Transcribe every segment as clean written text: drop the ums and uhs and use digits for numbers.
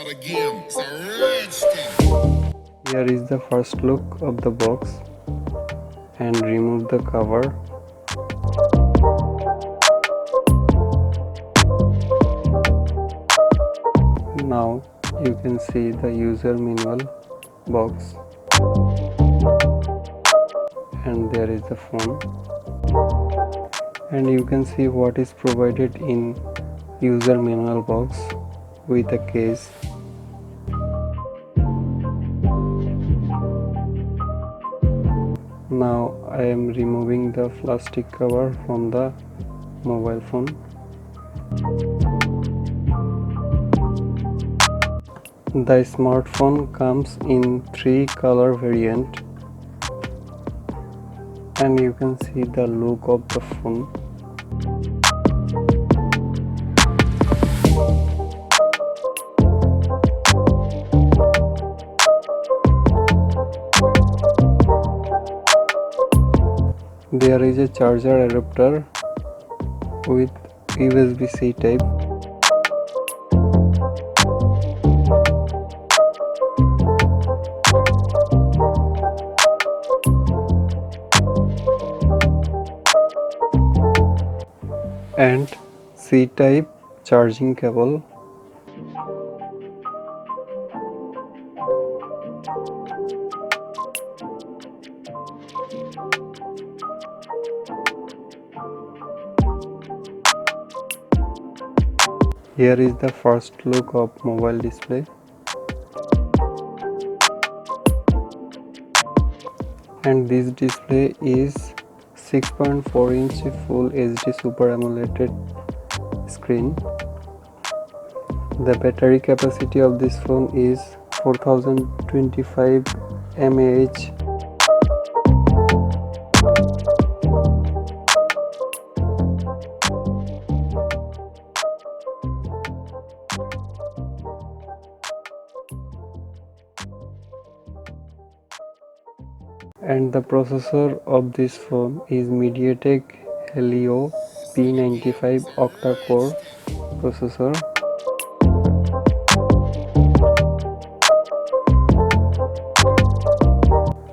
start again. It's a rich thing. Here is the first look of the box, and remove the cover. Now you can see the user manual box, and there is the phone, and you can see what is provided in user manual box with a case. Now I am removing the plastic cover from the mobile phone. The smartphone comes in 3 color variant, and you can see the look of the phone. There is a charger adapter with USB-C type. And C-type charging cable. Here is the first look of mobile display. And this display is 6.4 inch Full HD Super AMOLED screen. The battery capacity of this phone is 4025 mAh. And the processor of this phone is Mediatek Helio P95 octa-core processor.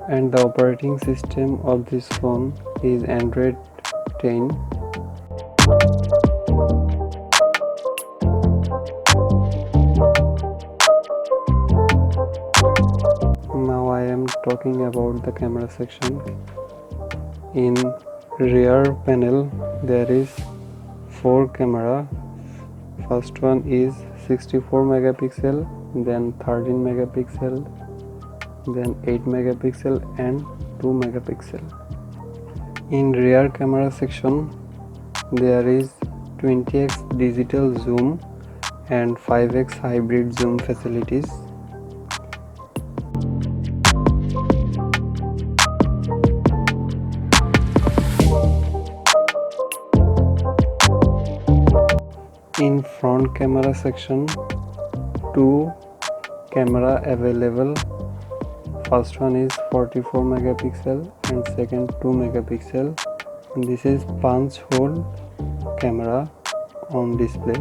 And the operating system of this phone is Android 10. Now I am talking about the camera section. In rear panel there is 4 camera. First one is 64 megapixel, then 13 megapixel, then 8 megapixel and 2 megapixel. In rear camera section there is 20x digital zoom and 5x hybrid zoom facilities. In front camera section, 2 camera available. First one is 44 megapixel and second 2 megapixel. And this is punch hole camera on display.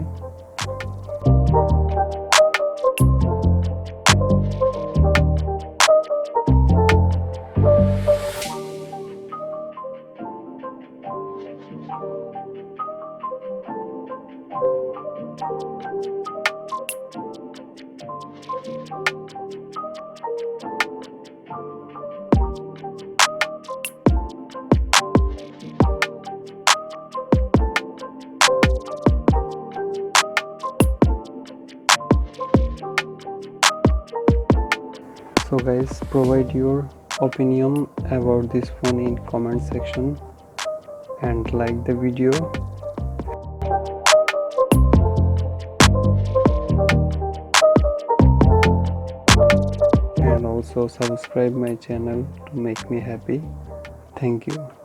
So guys, provide your opinion about this phone in comment section and like the video. And also subscribe my channel to make me happy. Thank you.